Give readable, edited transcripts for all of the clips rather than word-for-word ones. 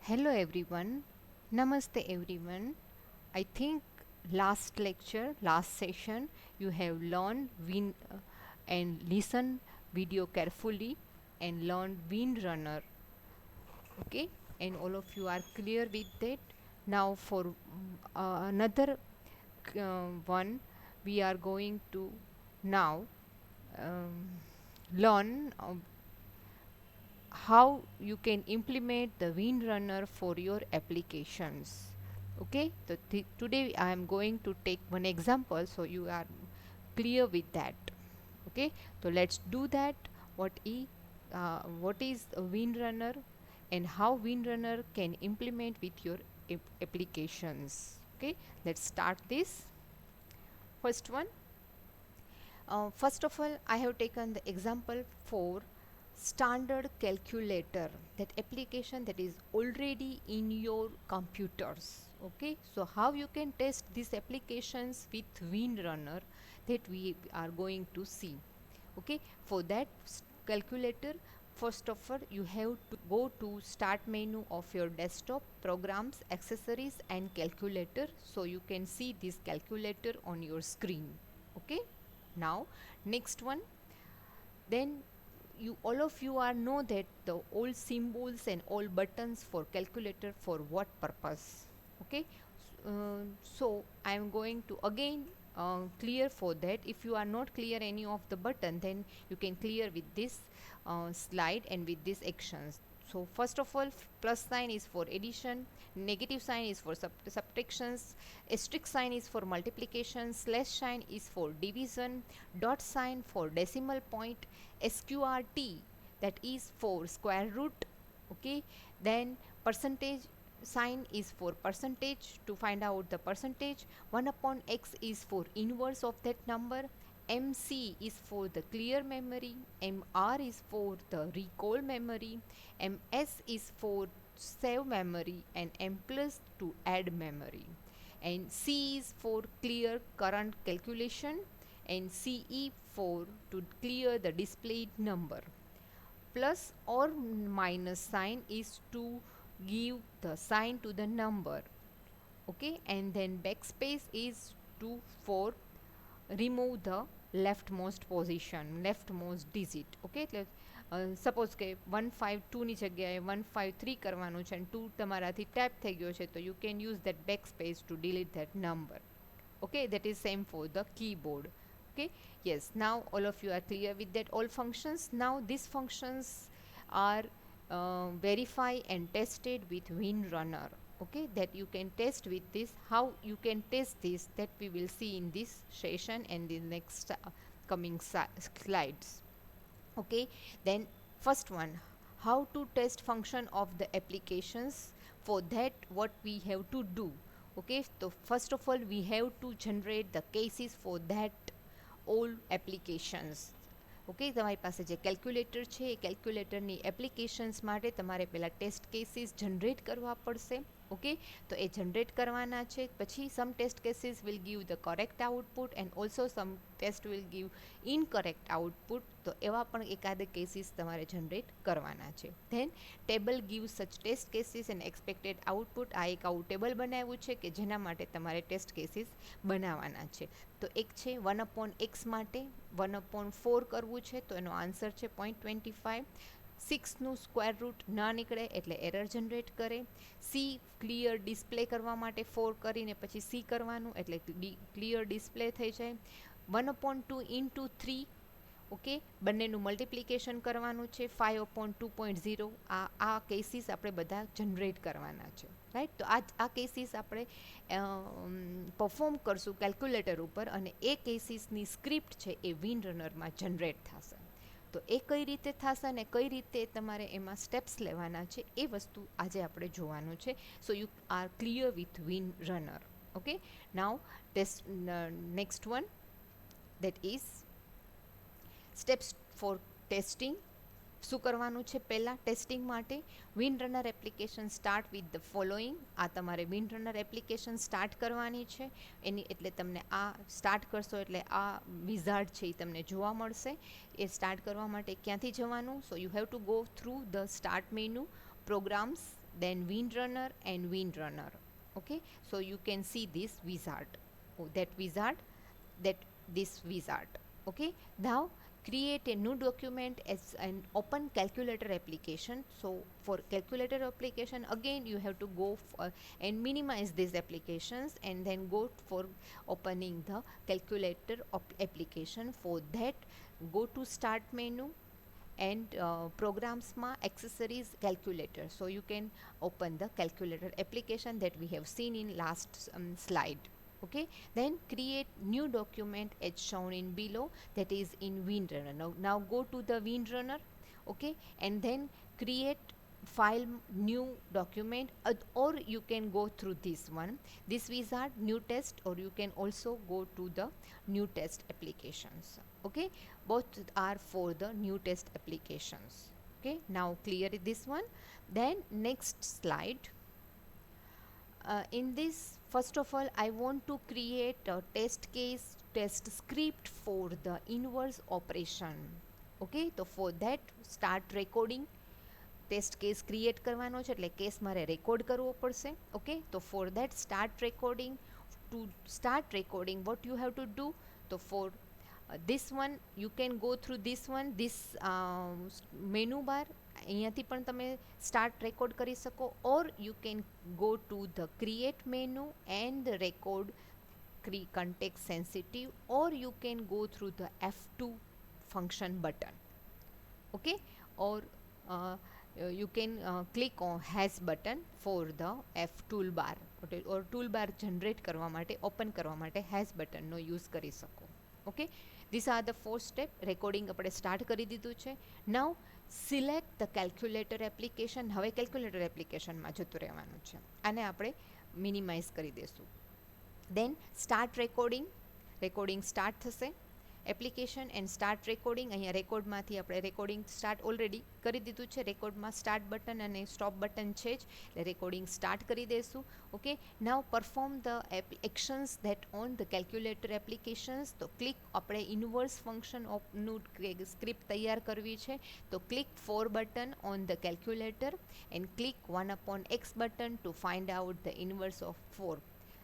Hello everyone. Namaste everyone. I think last lecture, last session, you have learned and listen video carefully and learned Windrunner. Okay, and all of you are clear with that. Now for another one, we are going to now um, learn how you can implement the Windrunner for your applications. Okay, so today I am going to take one example so you are clear with that. Okay, so let's do that. What is a Windrunner and how Windrunner can implement with your applications. Okay, let's start this. First one, first of all, I have taken the example for standard calculator, that application that is already in your computers. Okay, so how you can test these applications with Windrunner, that we are going to see. Okay, for that calculator, first of all you have to go to start menu of your desktop, programs, accessories and calculator, so you can see this calculator on your screen. Okay, now next one, then you all of you are know that the all symbols and all buttons for calculator for what purpose. Okay, so I am going to again clear for that. If you are not clear any of the button, then you can clear with this slide and with these actions. So first of all, plus sign is for addition, negative sign is for subtractions, asterisk sign is for multiplication, slash sign is for division, dot sign for decimal point, sqrt that is for square root. Okay, then percentage sign is for percentage, to find out the percentage, 1 upon x is for inverse of that number, MC is for the clear memory, MR is for the recall memory, MS is for save memory, and M plus to add memory. And C is for clear current calculation, and CE for to clear the displayed number. Plus or minus sign is to give the sign to the number. Okay, and then backspace is to for remove the leftmost position, leftmost digit. Okay એટલે suppose કે 152 ની જગ્યાએ 153 કરવાનું છે અને 2 તમારાથી tap થઈ ગયો છે, તો you can use that back space to delete that number. Okay, that is same for the keyboard. Okay, yes, now all of you are clear with that all functions. Now these functions are verify and tested with Windrunner. Okay, that you can test with this. How you can test this, that we will see in this session and the next coming slides. Okay, then first one, how to test function of the applications. For that, what we have to do, okay, so first of all we have to generate the cases for that all applications. Okay, તમારી પાસે જે calculator છે એ કેલ્ક્યુલેટરની applications માટે તમારે પહેલાં test cases generate કરવા પડશે. Okay, તો એ જનરેટ કરવાના છે. પછી some test cases will give the correct output and also some test will give incorrect output. તો એવા પણ એકાદ કેસીસ તમારે જનરેટ કરવાના છે. Then table give such test cases and expected output. આ એક આવું ટેબલ બનાવ્યું છે કે જેના માટે તમારે ટેસ્ટ કેસીસ બનાવવાના છે. તો એક છે 1/x માટે 1/4 કરવું છે, તો એનો આન્સર છે 0.25. 6નું સ્ક્વેર રૂટ ના નીકળે એટલે એરર જનરેટ કરે. સી ક્લિયર ડિસ્પ્લે કરવા માટે 4 કરીને પછી સી કરવાનું એટલે ક્લિયર ડિસ્પ્લે થઈ જાય. 1/2 ઇન્ટુ 3. ઓકે, બંનેનું મલ્ટિપ્લિકેશન કરવાનું છે. 5/2.0. આ કેસીસ આપણે બધા જનરેટ કરવાના છે, રાઈટ. તો આ કેસીસ આપણે પરફોર્મ કરશું કેલ્ક્યુલેટર ઉપર અને એ કેસીસની સ્ક્રિપ્ટ છે એ Windrunnerમાં જનરેટ થશે. તો એ કઈ રીતે થશે અને કઈ રીતે તમારે એમાં સ્ટેપ્સ લેવાના છે એ વસ્તુ આજે આપણે જોવાનું છે. So you are clear with Windrunner. Okay, now test next one, that is steps for testing. શું કરવાનું છે પહેલાં ટેસ્ટિંગ માટે? Windrunner application start with the following. આ તમારે Windrunner એપ્લિકેશન સ્ટાર્ટ કરવાની છે. એની એટલે તમને આ સ્ટાર્ટ કરશો એટલે આ વિઝાર્ડ છે એ તમને જોવા મળશે. એ સ્ટાર્ટ કરવા માટે ક્યાંથી જવાનું? So you have to go through the start menu, programs, then Windrunner and Windrunner. Okay, so you can see this wizard, that wizard, that this wizard. Okay, now create a new document as an open calculator application. So for calculator application, again you have to go for and minimize these applications and then go for opening the calculator application. For that, go to start menu and programs ma accessories calculator, so you can open the calculator application that we have seen in last slide. Okay, then create new document as shown in below, that is in Windrunner. Now go to the Windrunner. Okay, and then create file new document, or you can go through this one, this wizard new test, or you can also go to the new test applications. Okay, both are for the new test applications. Okay, now clear this one. Then next slide, in this, first of all, I want to create a test case test script for the inverse operation. Okay, so for that, start recording. Test case create કરવાનો છે, એટલે case મારે record કરવો પડશે. Okay, તો for that start recording. To start recording what you have to do, તો four this one you can go through this one, this menu bar, અહીંયાથી પણ તમે સ્ટાર્ટ રેકોર્ડ કરી શકો, or you can go to the create menu and record context sensitive, or you can go through the F2 function button. Okay, or you can click on has button for the F toolbar, or toolbar generate કરવા માટે, open કરવા માટે has button no use કરી શકો. Okay, these are the 4 step. Recording આપણે start કરી દીધું છે. નાઉ સિલેક્ટ ધ કેલ્ક્યુલેટર એપ્લિકેશન. હવે કેલ્ક્યુલેટર એપ્લિકેશનમાં જતું રહેવાનું છે, આને આપણે મિનિમાઇઝ કરી દઈશું. દેન સ્ટાર્ટ રેકોર્ડિંગ સ્ટાર્ટ થશે. એપ્લિકેશન એન્ડ સ્ટાર્ટ રેકોર્ડિંગ, અહીંયા રેકોર્ડમાંથી આપણે રેકોર્ડિંગ સ્ટાર્ટ ઓલરેડી કરી દીધું છે. રેકોર્ડમાં સ્ટાર્ટ બટન અને સ્ટોપ બટન છે જ, એટલે રેકોર્ડિંગ સ્ટાર્ટ કરી દઈશું. Okay, now perform the actions that on the calculator applications. તો ક્લિક, આપણે ઇન્વર્સ ફંક્શનનું સ્ક્રિપ્ટ તૈયાર કરવી છે, તો click 4 button on the calculator and click 1/x button to find out the inverse of 4.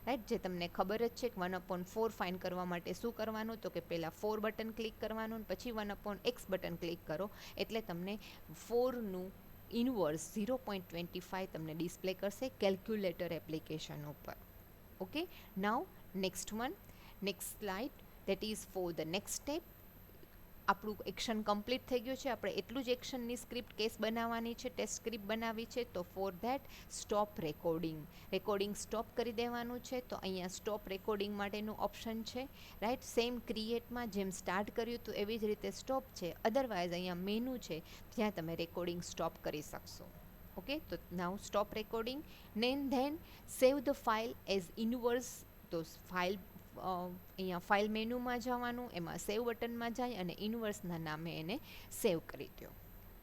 Right, જે તમને ખબર જ છે કે 1/4 ફાઇન્ડ કરવા માટે શું કરવાનું, તો કે પહેલાં 4 બટન ક્લિક કરવાનું, પછી 1/x બટન ક્લિક કરો, એટલે તમને 4નું ઇન્વર્સ 0.25 તમને ડિસ્પ્લે કરશે કેલ્ક્યુલેટર એપ્લિકેશન ઉપર. Okay, now next slide, that is for the next step. આપણું એક્શન કમ્પ્લીટ થઈ ગયું છે, આપણે એટલું જ એક્શનની સ્ક્રિપ્ટ કેસ બનાવવાની છે, ટેસ્ટ સ્ક્રિપ્ટ બનાવવી છે. તો for that stop recording stop કરી દેવાનું છે. તો અહીંયા સ્ટોપ રેકોર્ડિંગ માટેનું ઓપ્શન છે. રાઈટ, સેમ ક્રિએટમાં જેમ સ્ટાર્ટ કર્યું હતું એવી જ રીતે સ્ટોપ છે. અધરવાઇઝ અહીંયા મેનુ છે, જ્યાં તમે રેકોર્ડિંગ સ્ટોપ કરી શકશો. ઓકે, તો now stop recording. Then save the file as inverse. તો ફાઇલ અહીંયા ફાઇલ મેનુમાં જવાનું, એમાં સેવ બટનમાં જાય અને ઇન્વર્સના નામે એને સેવ કરી દો.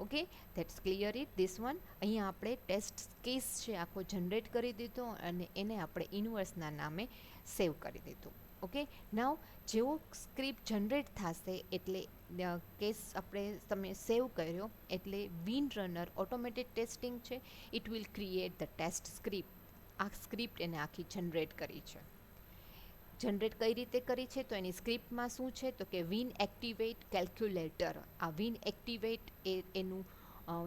Okay, that's clear it this one. અહીંયા આપણે ટેસ્ટ કેસ છે આખો જનરેટ કરી દીધો અને એને આપણે ઇન્વર્સના નામે સેવ કરી દીધું. ઓકે, નાવ જેવો સ્ક્રિપ્ટ જનરેટ થશે એટલે કેસ તમે સેવ કર્યો એટલે વિન્ડરનર ઓટોમેટેડ ટેસ્ટિંગ છે, it will create the test script. આ સ્ક્રિપ્ટ એને આખી જનરેટ કરી છે. જનરેટ કઈ રીતે કરી છે, તો એની સ્ક્રિપ્ટમાં શું છે, તો કે વિન એક્ટિવેટ કેલ્ક્યુલેટર. આ વિન એક્ટિવેટ એનું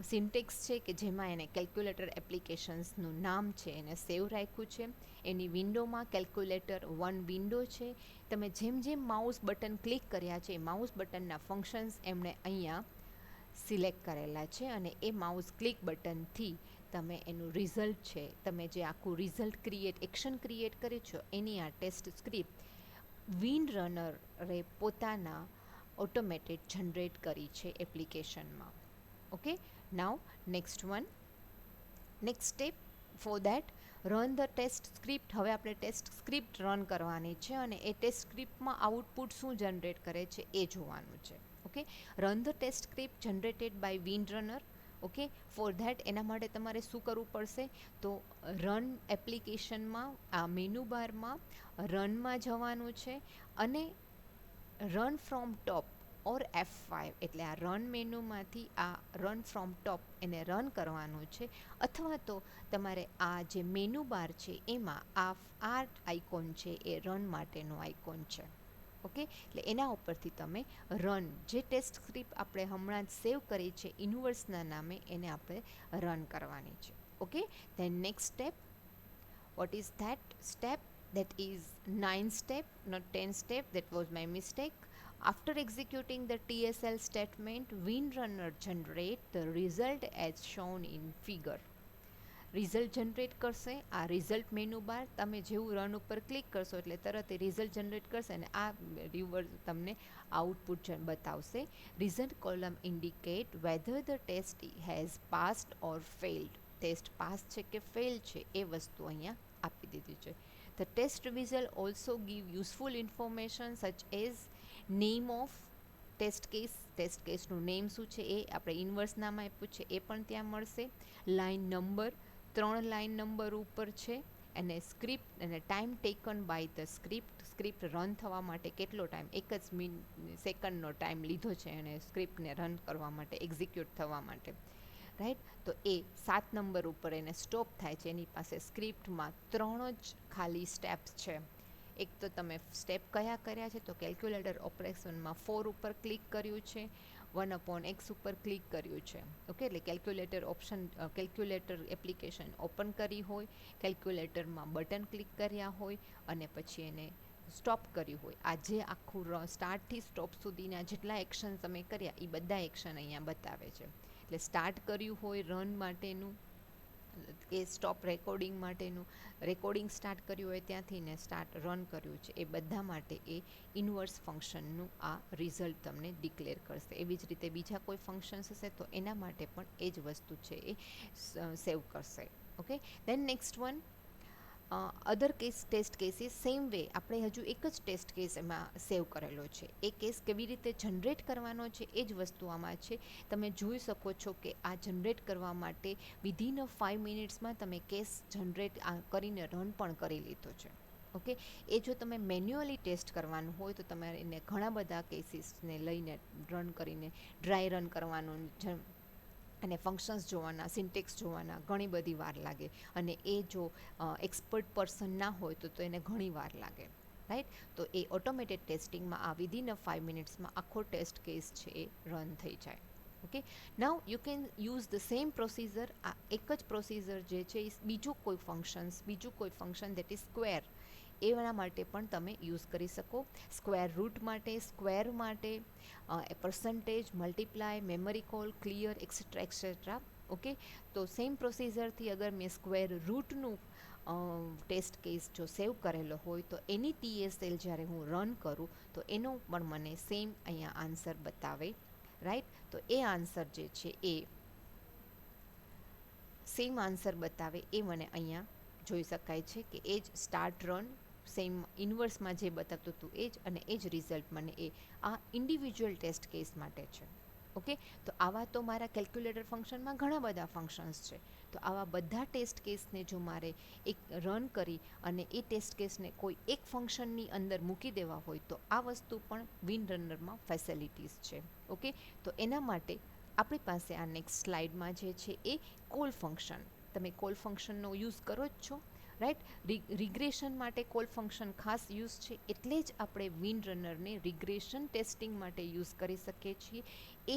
સિન્ટેક્સ છે કે જેમાં એને કેલ્ક્યુલેટર એપ્લિકેશન્સનું નામ છે એને સેવ રાખ્યું છે. એની વિન્ડોમાં કેલ્ક્યુલેટર 1 વિન્ડો છે. તમે જેમ જેમ માઉસ બટન ક્લિક કર્યા છે, માઉસ બટનના ફંક્શન્સ એમણે અહીંયા સિલેક્ટ કરેલા છે, અને એ માઉસ ક્લિક બટનથી તમે એનું રિઝલ્ટ છે, તમે જે આખું રિઝલ્ટ એક્શન ક્રિએટ કરી છો એની આ ટેસ્ટ સ્ક્રિપ્ટ વિન્ડરનરે પોતાના ઓટોમેટેડ જનરેટ કરી છે એપ્લિકેશનમાં. Okay, now next step for that run the test script. હવે આપણે ટેસ્ટ સ્ક્રિપ્ટ રન કરવાની છે અને એ ટેસ્ટ સ્ક્રિપ્ટમાં આઉટપુટ શું જનરેટ કરે છે એ જોવાનું છે. Okay, run the test script generated by WinRunner. Okay, for that એના માટે તમારે શું કરવું પડશે, તો રન એપ્લિકેશનમાં આ મેનુ બારમાં રનમાં જવાનું છે અને run from top or F5 એટલે આ રન મેનુમાંથી આ રન ફ્રોમ ટોપ એને રન કરવાનું છે, અથવા તો તમારે આ જે મેનુ બાર છે એમાં આ આઇકોન છે એ રન માટેનો આઇકોન છે. ઓકે, એટલે એના ઉપરથી તમે રન જે ટેસ્ટ સ્ક્રિપ્ટ આપણે હમણાં જ સેવ કરી છે ઇન્વર્સના નામે એને આપણે રન કરવાની છે. Okay, than next step, what is that step? That is 9 step, not 10 step. That was my mistake. After executing the TSL statement, WinRunner generate the result as shown in figure. Result generate કરશે. આ result menu bar તમે જેવું run ઉપર click કરશો એટલે તરત એ result generate કરશે અને આ રિવર્સ તમને આઉટપુટ બતાવશે. Result column indicate whether the test has passed or failed. Test pass છે કે ફેલ છે એ વસ્તુ અહીંયા આપી દીધી છે. The test visual also give useful information such as name of test કેસનું નેમ શું છે એ આપણે ઇન્વર્સ નામ આપ્યું છે એ પણ ત્યાં મળશે. લાઇન નંબર 3 લાઇન નંબર ઉપર છે, અને સ્ક્રિપ્ટ અને time taken by the script run થવા માટે કેટલો ટાઈમ, 1 જ સેકન્ડનો ટાઈમ લીધો છે અને સ્ક્રિપ્ટને રન કરવા માટે, એક્ઝિક્યુટ થવા માટે, રાઈટ. તો એ 7 નંબર ઉપર એને સ્ટોપ થાય છે. એની પાસે સ્ક્રિપ્ટમાં 3 જ ખાલી સ્ટેપ્સ છે. એક તો તમે સ્ટેપ કયા કર્યા છે, તો કેલ્ક્યુલેટર ઓપરેશનમાં 4 ઉપર ક્લિક કર્યું છે, 1/x ઉપર ક્લિક કર્યું છે. ઓકે, એટલે calculator option, calculator application open કરી હોય, કેલ્ક્યુલેટરમાં બટન ક્લિક કર્યા હોય અને પછી એને સ્ટોપ કર્યું હોય. આ જે આખું સ્ટાર્ટથી સ્ટોપ સુધીના જેટલા એક્શન તમે કર્યા એ બધા એક્શન અહીંયા બતાવે છે. એટલે સ્ટાર્ટ કર્યું હોય રન માટેનું કે સ્ટોપ રેકોર્ડિંગ માટેનું, રેકોર્ડિંગ સ્ટાર્ટ કર્યું હોય ત્યાંથી ને સ્ટાર્ટ રન કર્યું છે, એ બધા માટે એ ઇન્વર્સ ફંક્શનનું આ રિઝલ્ટ તમને ડિક્લેર કરશે. એવી જ રીતે બીજા કોઈ ફંક્શન્સ હશે તો એના માટે પણ એ જ વસ્તુ છે એ સેવ કરશે. ઓકે, દેન નેક્સ્ટ વન અધર ટેસ્ટ કેસીસ સેમ વે. આપણે હજુ એક જ ટેસ્ટ કેસ એમાં સેવ કરેલો છે. એ કેસ કેવી રીતે જનરેટ કરવાનો છે એ જ વસ્તુ આમાં છે. તમે જોઈ શકો છો કે આ જનરેટ કરવા માટે વિધિન 5 મિનિટ્સમાં તમે કેસ જનરેટ કરીને રન પણ કરી લીધો છે. ઓકે, એ જો તમે મેન્યુઅલી ટેસ્ટ કરવાનું હોય તો તમારે એને ઘણા બધા કેસીસને લઈને રન કરીને ડ્રાય રન કરવાનું અને ફંક્શન્સ જોવાના, સિન્ટેક્સ જોવાના ઘણી બધી વાર લાગે, અને એ જો એક્સપર્ટ પર્સન ના હોય તો એને ઘણી વાર લાગે, રાઈટ. તો એ ઓટોમેટેડ ટેસ્ટિંગમાં આ વિધિન 5 મિનિટ્સમાં આખો ટેસ્ટ કેસ છે એ રન થઈ જાય. Okay, now you can use the same procedure. આ એક જ પ્રોસીજર જે છે એ બીજું કોઈ ફંક્શન દેટ ઇઝ સ્ક્વેર, એના માટે પણ તમે યુઝ કરી શકો. સ્ક્વેર રૂટ માટે, સ્ક્વેર માટે, percentage, multiply, memory call, clear, et cetera et cetera. Okay, તો સેમ પ્રોસીજરથી અગર મેં સ્ક્વેર રૂટનું ટેસ્ટ કેસ જો સેવ કરેલો હોય તો એની TSL જ્યારે હું રન કરું તો એનો પણ મને સેમ અહીંયા આન્સર બતાવે, રાઈટ. તો એ આન્સર જે છે એ સેમ આન્સર બતાવે એ મને અહીંયા જોઈ શકાય છે કે એ જ સ્ટાર્ટ રન સેમ ઇન્વર્સમાં જે બતાવતું હતું એ જ, અને એ જ રિઝલ્ટ મને એ આ ઇન્ડિવિજ્યુઅલ ટેસ્ટ કેસ માટે છે. ઓકે, તો આવા તો મારા કેલ્ક્યુલેટર ફંક્શનમાં ઘણા બધા ફંક્શન્સ છે. તો આવા બધા ટેસ્ટ કેસને જો મારે એક રન કરી અને એ ટેસ્ટ કેસને કોઈ એક ફંક્શનની અંદર મૂકી દેવા હોય તો આ વસ્તુ પણ વિનરનરમાં ફેસિલિટીઝ છે. ઓકે, તો એના માટે આપણી પાસે આ નેક્સ્ટ સ્લાઇડમાં જે છે એ કોલ ફંક્શન. તમે કોલ ફંક્શનનો યુઝ કરો જ છો, રાઈટ. રિગ્રેશન માટે કોલ ફંક્શન ખાસ યુઝ છે, એટલે જ આપણે વિનરનરને રિગ્રેશન ટેસ્ટિંગ માટે યુઝ કરી શકીએ છીએ.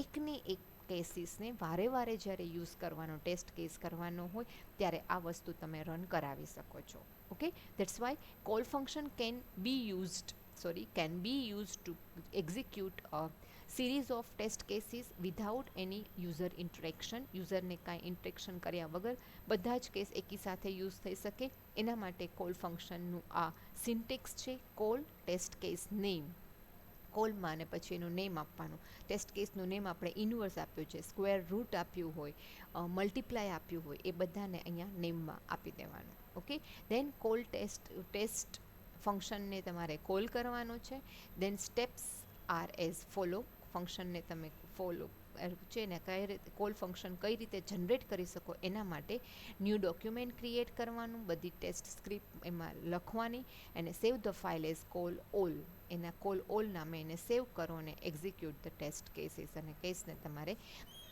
એકને એક કેસીસને વારે વારે જ્યારે યુઝ કરવાનો, ટેસ્ટ કેસ કરવાનો હોય ત્યારે આ વસ્તુ તમે રન કરાવી શકો છો. Okay, that's why call function can be used to execute a series of test cases without any user interaction. યુઝરને કાંઈ ઇન્ટરેક્શન કર્યા વગર બધા જ કેસ એકી સાથે યુઝ થઈ શકે. એના માટે કોલ ફંક્શનનું આ સિન્ટેક્સ છે, કોલ ટેસ્ટ કેસ નેમ. કોલમાં અને પછી એનું નેમ આપવાનું. ટેસ્ટ કેસનું નેમ આપણે ઇન્વર્સ આપ્યું છે, સ્ક્વેર રૂટ આપ્યું હોય, મલ્ટીપ્લાય આપ્યું હોય, એ બધાને અહીંયા નેમમાં આપી દેવાનું. ઓકે, દેન કોલ ટેસ્ટ ફંક્શનને તમારે કોલ કરવાનું છે. દેન સ્ટેપ્સ આર એઝ ફોલો. ફંક્શનને તમે ફોલો છે ને કઈ રીતે કોલ ફંક્શન કઈ રીતે જનરેટ કરી શકો એના માટે ન્યૂ ડોક્યુમેન્ટ ક્રિએટ કરવાનું, બધી ટેસ્ટ સ્ક્રિપ્ટ એમાં લખવાની અને સેવ the file as call all, એના કોલ ઓલ નામે એને સેવ કરો અને એક્ઝિક્યુટ ધ ટેસ્ટ કેસીસ, અને કેસને તમારે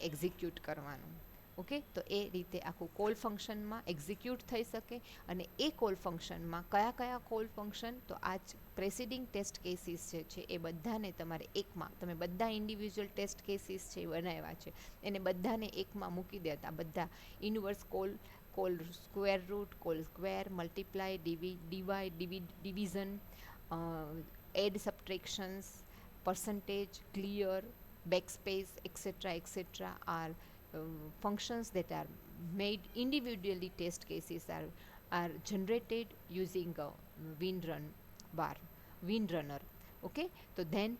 એક્ઝિક્યુટ કરવાનું. ઓકે, તો એ રીતે આખું કોલ ફંક્શનમાં એક્ઝિક્યુટ થઈ શકે. અને એ કોલ ફંક્શનમાં કયા કયા કોલ ફંક્શન, તો આ જ પ્રેસિડિંગ ટેસ્ટ કેસીસ જે છે એ બધાને તમારે એકમાં, તમે બધા ઇન્ડિવિજ્યુઅલ ટેસ્ટ કેસીસ છે એ બનાવ્યા છે એને બધાને એકમાં મૂકી દેતા, બધા inverse call, call square root, call square, multiply, division, add subtractions, percentage, clear, backspace, etc. are functions that are made individually. Test cases are generated using a WinRun bar, WinRunner. Okay, so then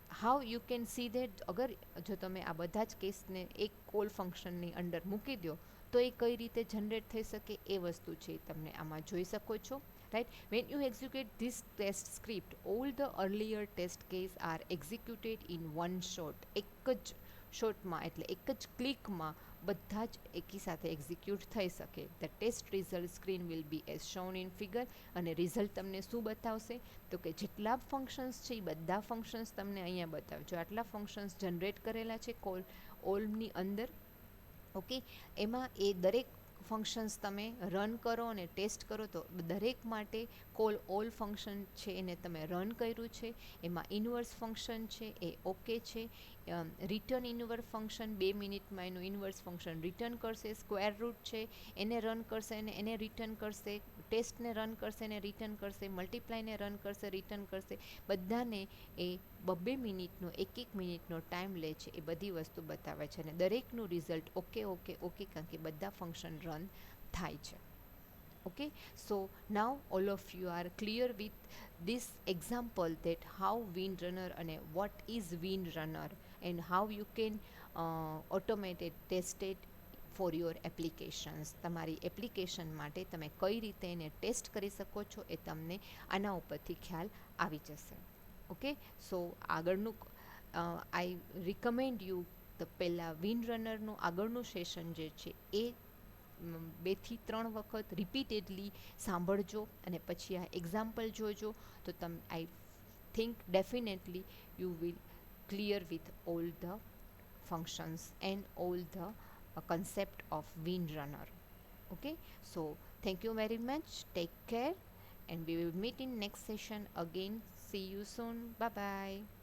how you can see that અગર જો તમે આ બધા જ કેસને એક call ફંક્શનની under મૂકી દો તો એ કઈ રીતે જનરેટ થઈ શકે એ વસ્તુ છે તમને આમાં જોઈ શકો છો. Right, when you execute this test script, all the earlier test case are executed in one shot. એક જ શોટમાં એટલે એક જ ક્લિકમાં બધા જ એકી સાથે એક્ઝિક્યુટ થઈ શકે. The test result screen will be as shown in figure, અને રિઝલ્ટ તમને શું બતાવશે તો કે જેટલા ફંક્શન્સ છે એ બધા ફંક્શન્સ તમને અહીંયા બતાવે. જો આટલા ફંક્શન્સ જનરેટ કરેલા છે કોલ ઓલની અંદર, ઓકે, એમાં એ દરેક ફંક્શન્સ તમે રન કરો અને ટેસ્ટ કરો તો દરેક માટે કોલ ઓલ ફંક્શન છે એને તમે રન કર્યું છે, એમાં ઇન્વર્સ ફંક્શન છે એ ઓકે છે, રિટર્ન ઇન્વર્સ ફંક્શન 2 મિનિટમાં એનું ઇન્વર્સ ફંક્શન રિટર્ન કરશે, સ્ક્વેર રૂટ છે એને રન કરશે અને એને રિટર્ન કરશે, ટેસ્ટને રન કરશે અને રિટર્ન કરશે, મલ્ટીપ્લાયને રન કરશે, રિટર્ન કરશે, બધાને એ 2 મિનિટનો 1 મિનિટનો ટાઈમ લે છે એ બધી વસ્તુ બતાવે છે. અને દરેકનું રિઝલ્ટ ઓકે ઓકે ઓકે, કારણ કે બધા ફંક્શન રન થાય છે. Okay, so now all of you are clear with this example that how WinRunner and what is WinRunner and how you can automate it, test it for your applications. તમારી application માટે તમે કઈ રીતે એને test કરી શકો છો એ તમને આના ઉપરથી ખ્યાલ આવી જશે. ઓકે, સો આગળનું આઈ રિકમેન્ડ યુ તો પહેલાં WinRunnerનું આગળનું સેશન જે છે એ 2 થી 3 વખત રિપીટેડલી સાંભળજો અને પછી આ એક્ઝામ્પલ જોજો તો I think definitely you will clear with all the functions and all the concept of WinRunner. Okay, so thank you very much, take care, and we will meet in next session again. See you soon, bye bye.